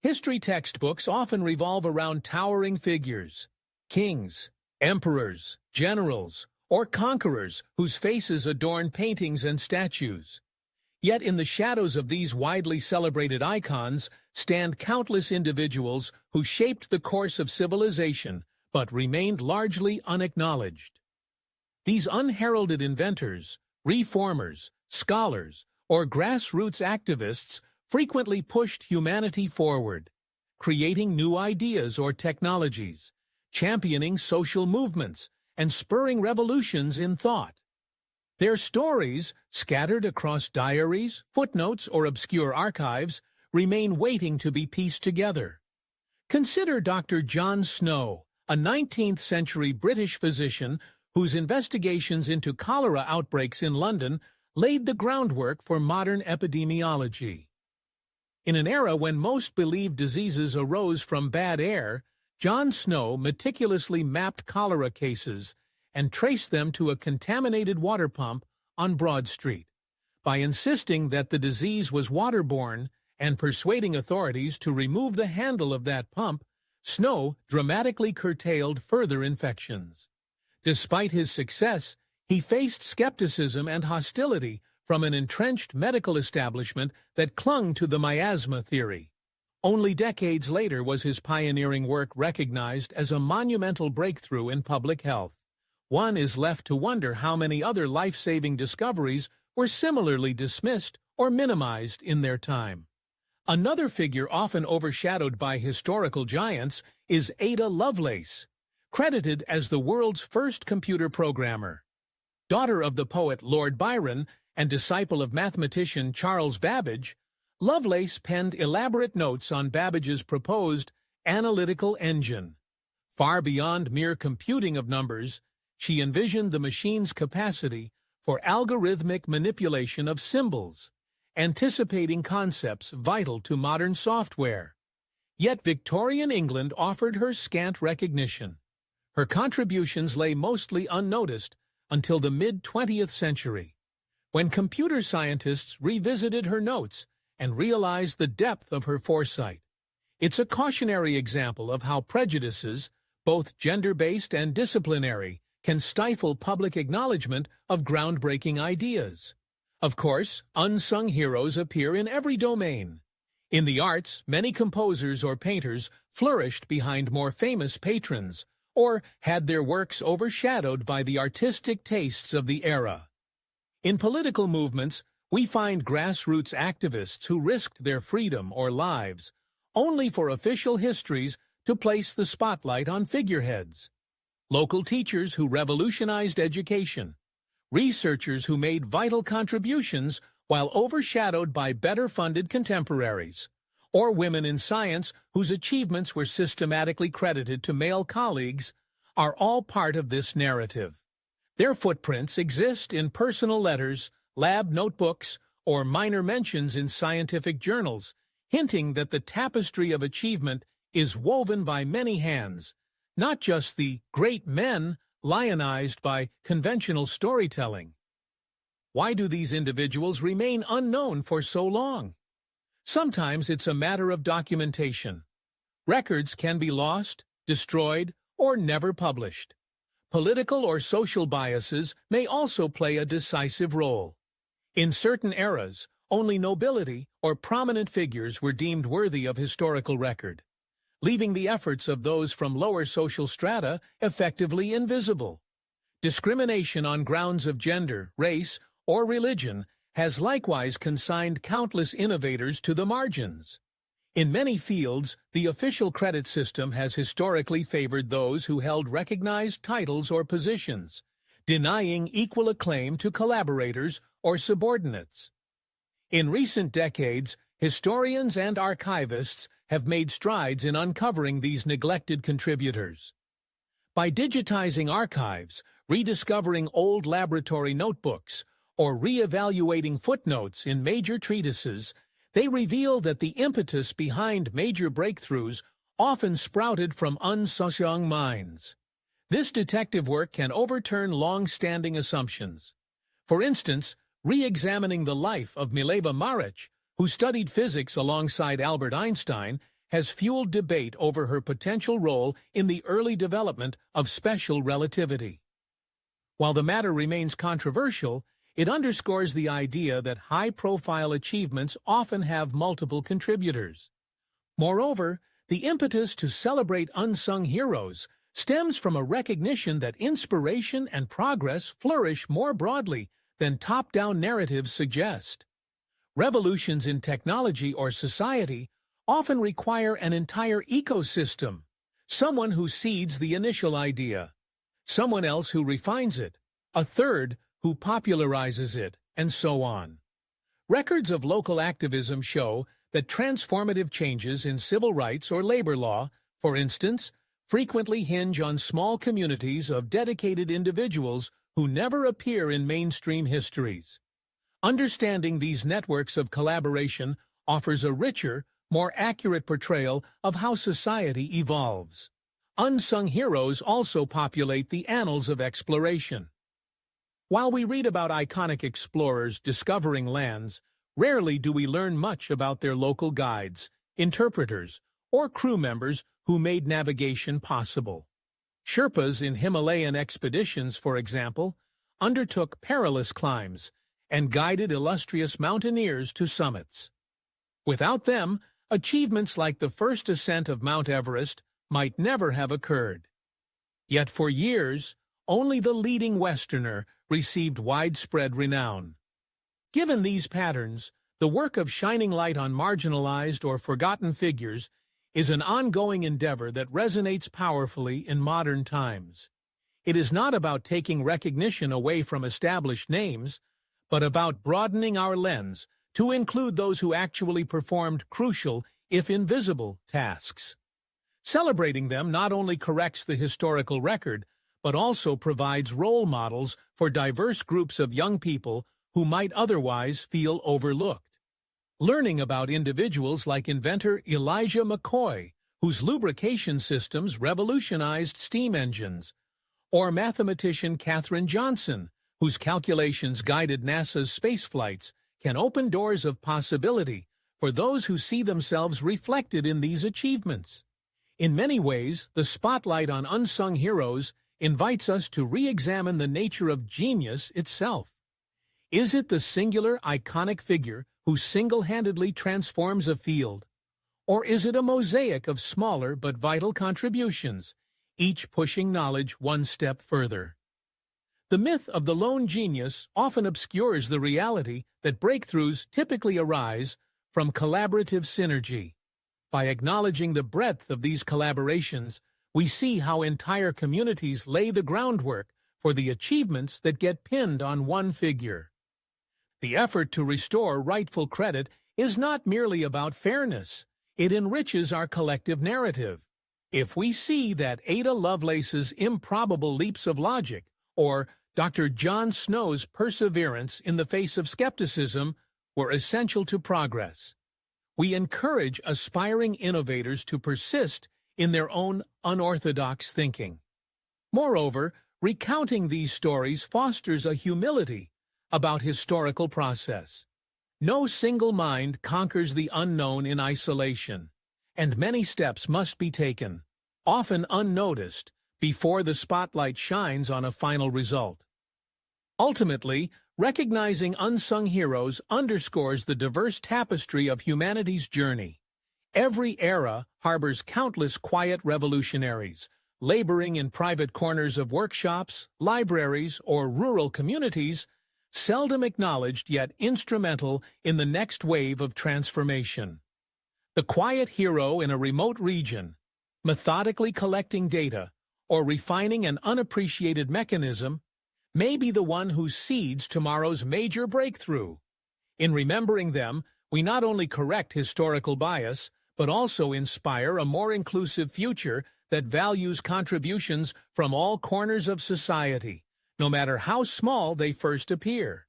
History textbooks often revolve around towering figures, kings, emperors, generals, or conquerors whose faces adorn paintings and statues. Yet in the shadows of these widely celebrated icons stand countless individuals who shaped the course of civilization but remained largely unacknowledged. These unheralded inventors, reformers, scholars, or grassroots activists frequently pushed humanity forward, creating new ideas or technologies, championing social movements, and spurring revolutions in thought. Their stories, scattered across diaries, footnotes, or obscure archives, remain waiting to be pieced together. Consider Dr. John Snow, a 19th-century British physician whose investigations into cholera outbreaks in London laid the groundwork for modern epidemiology. In an era when most believed diseases arose from bad air, John Snow meticulously mapped cholera cases and traced them to a contaminated water pump on Broad Street. By insisting that the disease was waterborne and persuading authorities to remove the handle of that pump, Snow dramatically curtailed further infections. Despite his success, he faced skepticism and hostility from an entrenched medical establishment that clung to the miasma theory. Only decades later was his pioneering work recognized as a monumental breakthrough in public health. One is left to wonder how many other life-saving discoveries were similarly dismissed or minimized in their time. Another figure often overshadowed by historical giants is Ada Lovelace, credited as the world's first computer programmer. Daughter of the poet Lord Byron and disciple of mathematician Charles Babbage, Lovelace penned elaborate notes on Babbage's proposed analytical engine. Far beyond mere computing of numbers, she envisioned the machine's capacity for algorithmic manipulation of symbols, anticipating concepts vital to modern software. Yet Victorian England offered her scant recognition. Her contributions lay mostly unnoticed until the mid-20th century, when computer scientists revisited her notes and realized the depth of her foresight. It's a cautionary example of how prejudices, both gender-based and disciplinary, can stifle public acknowledgement of groundbreaking ideas. Of course, unsung heroes appear in every domain. In the arts, many composers or painters flourished behind more famous patrons, or had their works overshadowed by the artistic tastes of the era. In political movements, we find grassroots activists who risked their freedom or lives, only for official histories to place the spotlight on figureheads. Local teachers who revolutionized education, researchers who made vital contributions while overshadowed by better-funded contemporaries, or women in science whose achievements were systematically credited to male colleagues, are all part of this narrative. Their footprints exist in personal letters, lab notebooks, or minor mentions in scientific journals, hinting that the tapestry of achievement is woven by many hands, not just the great men lionized by conventional storytelling. Why do these individuals remain unknown for so long? Sometimes it's a matter of documentation. Records can be lost, destroyed, or never published. Political or social biases may also play a decisive role. In certain eras, only nobility or prominent figures were deemed worthy of historical record, leaving the efforts of those from lower social strata effectively invisible. Discrimination on grounds of gender, race, or religion has likewise consigned countless innovators to the margins. In many fields, the official credit system has historically favored those who held recognized titles or positions, denying equal acclaim to collaborators or subordinates. In recent decades, historians and archivists have made strides in uncovering these neglected contributors. By digitizing archives, rediscovering old laboratory notebooks, or re-evaluating footnotes in major treatises, they reveal that the impetus behind major breakthroughs often sprouted from unsung minds. This detective work can overturn long-standing assumptions. For instance, re-examining the life of Mileva Maric, who studied physics alongside Albert Einstein, has fueled debate over her potential role in the early development of special relativity. While the matter remains controversial, it underscores the idea that high-profile achievements often have multiple contributors. Moreover, the impetus to celebrate unsung heroes stems from a recognition that inspiration and progress flourish more broadly than top-down narratives suggest. Revolutions in technology or society often require an entire ecosystem, someone who seeds the initial idea, someone else who refines it, a third who popularizes it, and so on. Records of local activism show that transformative changes in civil rights or labor law, for instance, frequently hinge on small communities of dedicated individuals who never appear in mainstream histories. Understanding these networks of collaboration offers a richer, more accurate portrayal of how society evolves. Unsung heroes also populate the annals of exploration. While we read about iconic explorers discovering lands, rarely do we learn much about their local guides, interpreters, or crew members who made navigation possible. Sherpas in Himalayan expeditions, for example, undertook perilous climbs and guided illustrious mountaineers to summits. Without them, achievements like the first ascent of Mount Everest might never have occurred. Yet for years, only the leading Westerner received widespread renown. Given these patterns, the work of shining light on marginalized or forgotten figures is an ongoing endeavor that resonates powerfully in modern times. It is not about taking recognition away from established names, but about broadening our lens to include those who actually performed crucial, if invisible, tasks. Celebrating them not only corrects the historical record, but also provides role models for diverse groups of young people who might otherwise feel overlooked. Learning about individuals like inventor Elijah McCoy, whose lubrication systems revolutionized steam engines, or mathematician Katherine Johnson, whose calculations guided NASA's space flights, can open doors of possibility for those who see themselves reflected in these achievements. In many ways, the spotlight on unsung heroes invites us to re-examine the nature of genius itself. Is it the singular, iconic figure who single-handedly transforms a field? Or is it a mosaic of smaller but vital contributions, each pushing knowledge one step further? The myth of the lone genius often obscures the reality that breakthroughs typically arise from collaborative synergy. By acknowledging the breadth of these collaborations, we see how entire communities lay the groundwork for the achievements that get pinned on one figure. The effort to restore rightful credit is not merely about fairness. It enriches our collective narrative. If we see that Ada Lovelace's improbable leaps of logic, or Dr. John Snow's perseverance in the face of skepticism, were essential to progress, we encourage aspiring innovators to persist in their own unorthodox thinking. Moreover, recounting these stories fosters a humility about historical process. No single mind conquers the unknown in isolation, and many steps must be taken, often unnoticed, before the spotlight shines on a final result. Ultimately, recognizing unsung heroes underscores the diverse tapestry of humanity's journey. Every era harbors countless quiet revolutionaries, laboring in private corners of workshops, libraries, or rural communities, seldom acknowledged yet instrumental in the next wave of transformation. The quiet hero in a remote region, methodically collecting data, or refining an unappreciated mechanism, may be the one who seeds tomorrow's major breakthrough. In remembering them, we not only correct historical bias, but also inspire a more inclusive future that values contributions from all corners of society, no matter how small they first appear.